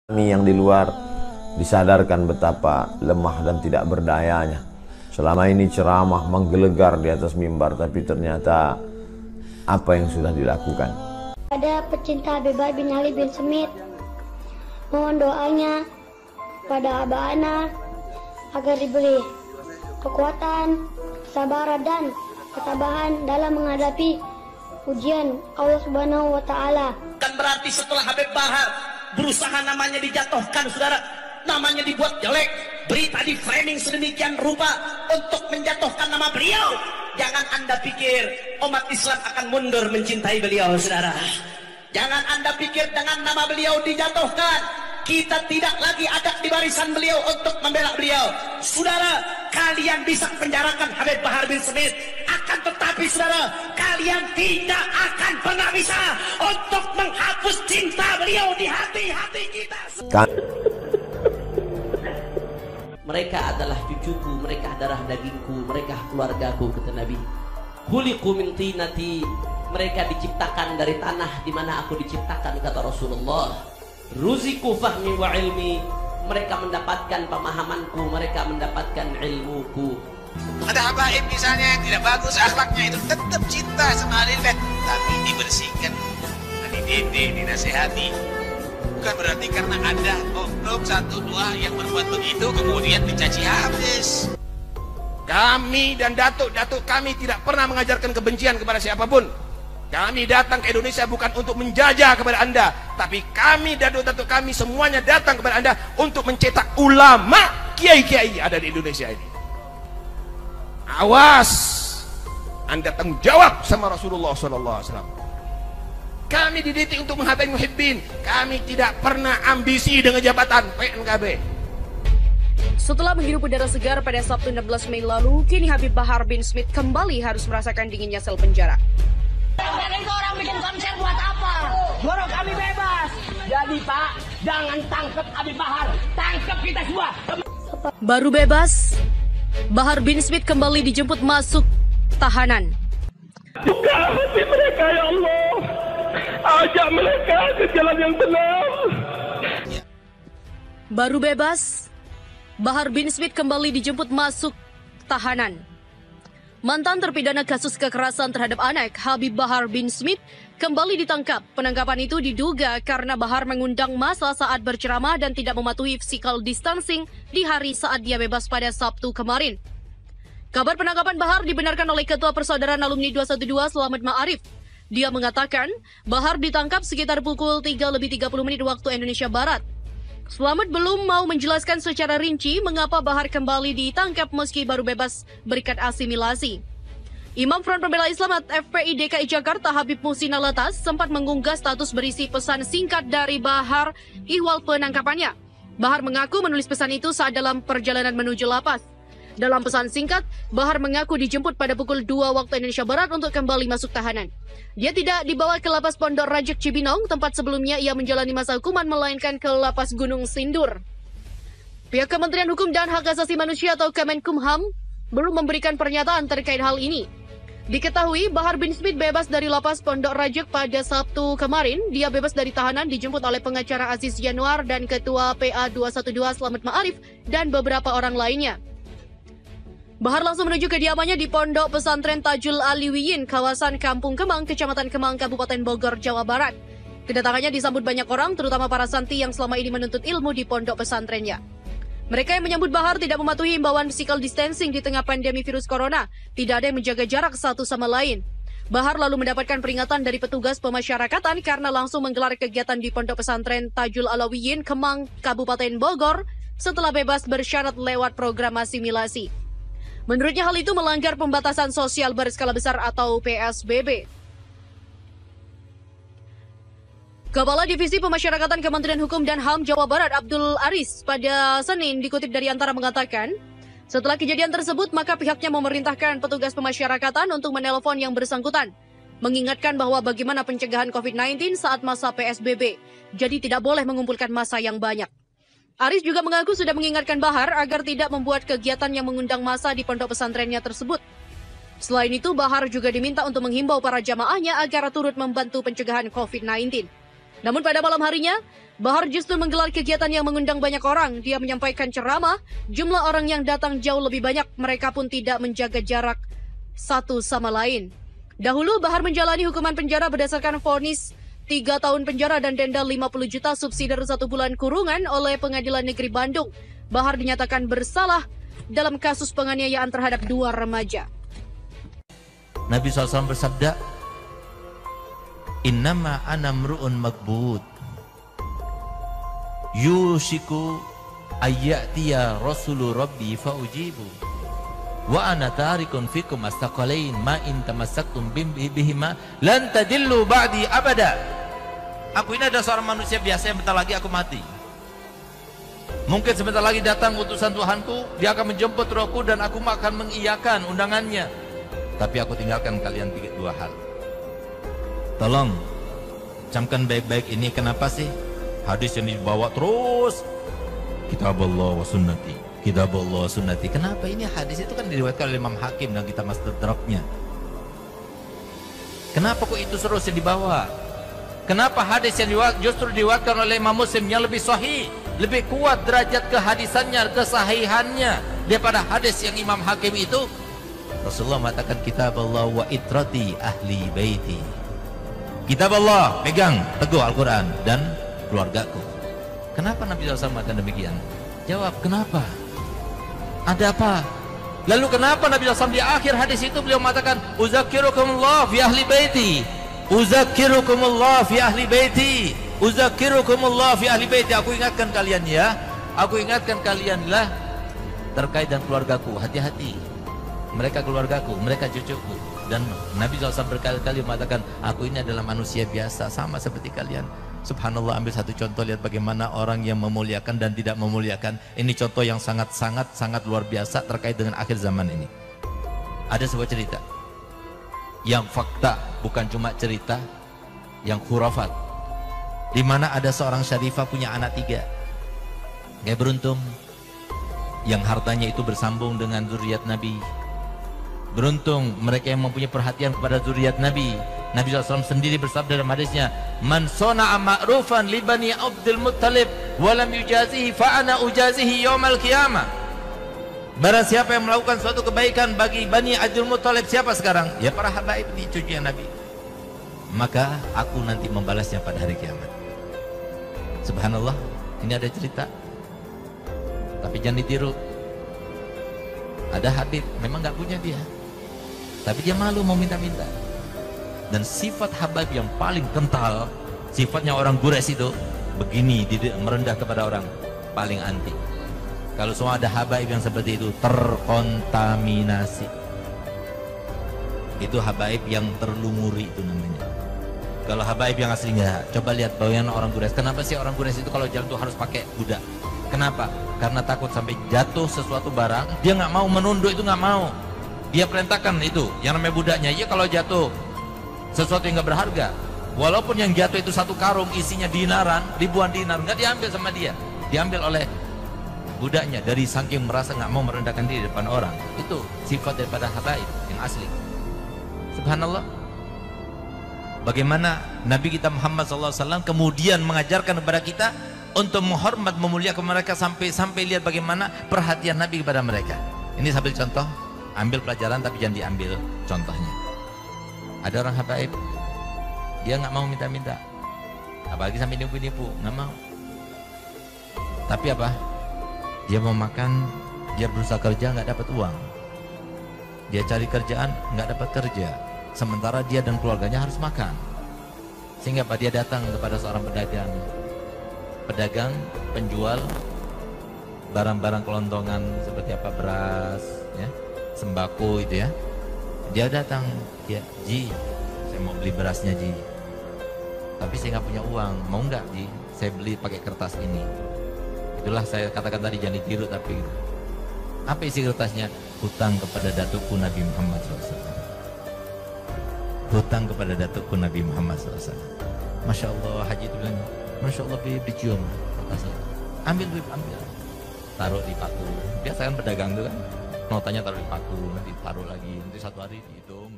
Kami yang di luar disadarkan betapa lemah dan tidak berdayanya. Selama ini ceramah menggelegar di atas mimbar, tapi ternyata apa yang sudah dilakukan. Ada pecinta Habib Bahar bin Ali bin Smith, mohon doanya pada Abah Ana agar diberi kekuatan, kesabaran dan ketabahan dalam menghadapi ujian Allah Subhanahu wa Ta'ala. Kan berarti setelah Habib Bahar berusaha namanya dijatuhkan, saudara, namanya dibuat jelek, berita di framing sedemikian rupa untuk menjatuhkan nama beliau. Jangan Anda pikir umat Islam akan mundur mencintai beliau, saudara. Jangan Anda pikir dengan nama beliau dijatuhkan, kita tidak lagi ada di barisan beliau untuk membela beliau. Saudara, kalian bisa penjarakan Habib Bahar bin Smith, akan tetapi saudara, kalian tidak akan pernah bisa untuk menghapus cinta beliau di hati-hati kita. Mereka adalah cucuku, mereka darah dagingku, mereka keluargaku, kata Nabi. Khuliqu min tinati, mereka diciptakan dari tanah di mana aku diciptakan, kata Rasulullah. Ruziku fahmi wa ilmi, mereka mendapatkan pemahamanku, mereka mendapatkan ilmuku. Ada habaib misalnya yang tidak bagus akhlaknya, itu tetap cinta sama Alillah, tapi dibersihkan, dididik, dinasehati. Bukan berarti karena ada oknum satu dua yang berbuat begitu kemudian dicaci habis. Kami dan datuk-datuk kami tidak pernah mengajarkan kebencian kepada siapapun. Kami datang ke Indonesia bukan untuk menjajah kepada Anda, tapi kami, datuk-datuk kami semuanya datang kepada Anda untuk mencetak ulama, kiai-kiai ada di Indonesia ini. Awas, Anda tanggung jawab sama Rasulullah SAW. Kami dididik untuk menghargai muhibbin. Kami tidak pernah ambisi dengan jabatan PNKB. Setelah menghirup udara segar pada Sabtu 16 Mei lalu, kini Habib Bahar bin Smith kembali harus merasakan dinginnya sel penjara. Kalian itu orang bikin konser buat apa? Suruh kami bebas. Jadi Pak, jangan tangkap Habib Bahar, tangkap kita semua. Baru bebas, Bahar bin Smith kembali dijemput masuk tahanan. Buka hati mereka, ya Allah. Ajak mereka ke jalan yang benar. Baru bebas, Bahar bin Smith kembali dijemput masuk tahanan. Mantan terpidana kasus kekerasan terhadap anak, Habib Bahar bin Smith, kembali ditangkap. Penangkapan itu diduga karena Bahar mengundang massa saat berceramah dan tidak mematuhi physical distancing di hari saat dia bebas pada Sabtu kemarin. Kabar penangkapan Bahar dibenarkan oleh Ketua Persaudaraan Alumni 212 Slamet Ma'arif. Dia mengatakan Bahar ditangkap sekitar pukul 3:30 waktu Indonesia Barat. Slamet belum mau menjelaskan secara rinci mengapa Bahar kembali ditangkap meski baru bebas berkat asimilasi. Imam Front Pembela Islam FPI DKI Jakarta Habib Muhsin Alatas sempat mengunggah status berisi pesan singkat dari Bahar ihwal penangkapannya. Bahar mengaku menulis pesan itu saat dalam perjalanan menuju lapas. Dalam pesan singkat, Bahar mengaku dijemput pada pukul 2 waktu Indonesia Barat untuk kembali masuk tahanan. Dia tidak dibawa ke lapas Pondok Rajek Cibinong, tempat sebelumnya ia menjalani masa hukuman, melainkan ke lapas Gunung Sindur. Pihak Kementerian Hukum dan Hak Asasi Manusia atau Kemenkumham belum memberikan pernyataan terkait hal ini. Diketahui Bahar bin Smith bebas dari lapas Pondok Rajek pada Sabtu kemarin. Dia bebas dari tahanan dijemput oleh pengacara Aziz Yanuar dan Ketua PA 212 Slamet Ma'arif dan beberapa orang lainnya. Bahar langsung menuju kediamannya di Pondok Pesantren Tajul Aliwiyin, kawasan Kampung Kemang, Kecamatan Kemang, Kabupaten Bogor, Jawa Barat. Kedatangannya disambut banyak orang, terutama para santri yang selama ini menuntut ilmu di pondok pesantrennya. Mereka yang menyambut Bahar tidak mematuhi imbauan physical distancing di tengah pandemi virus corona. Tidak ada yang menjaga jarak satu sama lain. Bahar lalu mendapatkan peringatan dari petugas pemasyarakatan karena langsung menggelar kegiatan di Pondok Pesantren Tajul Alawiyin, Kemang, Kabupaten Bogor, setelah bebas bersyarat lewat program asimilasi. Menurutnya hal itu melanggar pembatasan sosial berskala besar atau PSBB. Kepala Divisi Pemasyarakatan Kementerian Hukum dan HAM Jawa Barat Abdul Aris pada Senin dikutip dari Antara mengatakan, setelah kejadian tersebut maka pihaknya memerintahkan petugas pemasyarakatan untuk menelpon yang bersangkutan, mengingatkan bahwa bagaimana pencegahan COVID-19 saat masa PSBB, jadi tidak boleh mengumpulkan massa yang banyak. Aris juga mengaku sudah mengingatkan Bahar agar tidak membuat kegiatan yang mengundang massa di pondok pesantrennya tersebut. Selain itu, Bahar juga diminta untuk menghimbau para jamaahnya agar turut membantu pencegahan COVID-19. Namun pada malam harinya, Bahar justru menggelar kegiatan yang mengundang banyak orang. Dia menyampaikan ceramah, jumlah orang yang datang jauh lebih banyak. Mereka pun tidak menjaga jarak satu sama lain. Dahulu Bahar menjalani hukuman penjara berdasarkan vonis 3 tahun penjara dan denda 50 juta subsidi 1 bulan kurungan oleh Pengadilan Negeri Bandung. Bahar dinyatakan bersalah dalam kasus penganiayaan terhadap 2 remaja. Nabi SAW bersabda, Innama ana mru'un magbud yushiku ayyatiya rasulu rabbi faujibu wa ana tarikun fikum astaqalain ma in tamassaktum bihima lan tadillu ba'di abada. Aku ini adalah seorang manusia biasa yang bentar lagi aku mati. Mungkin sebentar lagi datang utusan Tuhanku, dia akan menjemput rohku dan aku akan mengiyakan undangannya. Tapi aku tinggalkan kalian 2 hal. Tolong camkan baik-baik ini. Kenapa sih hadis yang dibawa terus kitab Allah wa sunnati, kitab Allah wa sunnati? Kenapa ini hadis itu kan diriwayatkan oleh Imam Hakim dan kita Mustadraknya? Kenapa kok itu terus yang dibawa? Kenapa hadis yang justru diriwayatkan oleh Imam Muslim yang lebih sahih, lebih kuat derajat kehadisannya, kesahihannya daripada hadis yang Imam Hakim itu? Rasulullah mengatakan kitab Allah wa itrati ahli baiti. Kitab Allah, pegang teguh Al-Quran dan keluargaku. Kenapa Nabi SAW mengatakan demikian? Jawab, kenapa? Ada apa? Lalu kenapa Nabi SAW di akhir hadis itu beliau mengatakan uzakirukumullah fi ahli baiti, uzakirukumullah fi ahli baiti, uzakirukumullah fi ahli baiti. Aku ingatkan kalian ya, aku ingatkan kalianlah terkait dengan keluargaku. Hati-hati, mereka keluargaku, mereka cucuku. Dan Nabi SAW berkali-kali mengatakan, aku ini adalah manusia biasa sama seperti kalian. Subhanallah, ambil satu contoh, lihat bagaimana orang yang memuliakan dan tidak memuliakan. Ini contoh yang sangat luar biasa terkait dengan akhir zaman ini. Ada sebuah cerita yang fakta, bukan cuma cerita yang khurafat, di mana ada seorang syarifah punya anak 3. Gak beruntung yang hartanya itu bersambung dengan zuriat Nabi. Beruntung mereka yang mempunyai perhatian kepada zuriat Nabi. Nabi SAW sendiri bersabda dalam hadisnya, Man sona'a ma'rufan li bani Abdul Muttalib walam yujazihi fa'ana ujazihi yawmal qiyamah. Barang siapa yang melakukan suatu kebaikan bagi Bani Abdul Muttalib, siapa sekarang? Ya para habaib di cucunya Nabi. Maka aku nanti membalasnya pada hari kiamat. Subhanallah, ini ada cerita. Tapi jangan ditiru. Ada Habib, memang gak punya dia, tapi dia malu mau minta-minta. Dan sifat Habib yang paling kental, sifatnya orang Quraisy itu begini, merendah kepada orang, paling anti. Kalau semua ada Habib yang seperti itu, terkontaminasi. Itu Habib yang terlumuri itu namanya. Kalau Habib yang asli enggak. Coba lihat bayangan orang Quraisy. Kenapa sih orang Quraisy itu kalau jalan tuh harus pakai kuda? Kenapa? Karena takut sampai jatuh sesuatu barang, dia nggak mau menunduk, itu nggak mau. Dia perintahkan itu, yang namanya budaknya, ya kalau jatuh sesuatu yang nggak berharga, walaupun yang jatuh itu 1 karung isinya dinaran, ribuan dinar, nggak diambil sama dia, diambil oleh budaknya. Dari saking merasa nggak mau merendahkan diri di depan orang. Itu sifat daripada habaib yang asli. Subhanallah. Bagaimana Nabi kita Muhammad SAW kemudian mengajarkan kepada kita untuk menghormat, memuliakan mereka, sampai lihat bagaimana perhatian Nabi kepada mereka. Ini sambil contoh, ambil pelajaran tapi jangan diambil contohnya. Ada orang habaib, dia nggak mau minta-minta, apalagi sampai nipu-nipu, nggak mau. Tapi apa? Dia mau makan, dia berusaha kerja nggak dapat uang. Dia cari kerjaan nggak dapat kerja, sementara dia dan keluarganya harus makan. Sehingga apa? Dia datang kepada seorang pedagang penjual barang-barang kelontongan seperti apa, beras, ya, sembako itu ya. Dia datang, ya, Ji, saya mau beli berasnya Ji, tapi saya nggak punya uang, mau nggak Ji saya beli pakai kertas ini? Itulah saya katakan tadi, jangan ditiru. Tapi apa isi kertasnya? Hutang kepada datukku Nabi Muhammad SAW. Hutang kepada datukku Nabi Muhammad SAW. Masya Allah, Haji itu bilang, Masya Allah, berjuang kertasnya. Ambil duit, ambil, taruh di paku. Biasa kan pedagang itu kan, notanya taruh di paku, nanti taruh lagi, nanti 1 hari dihitung.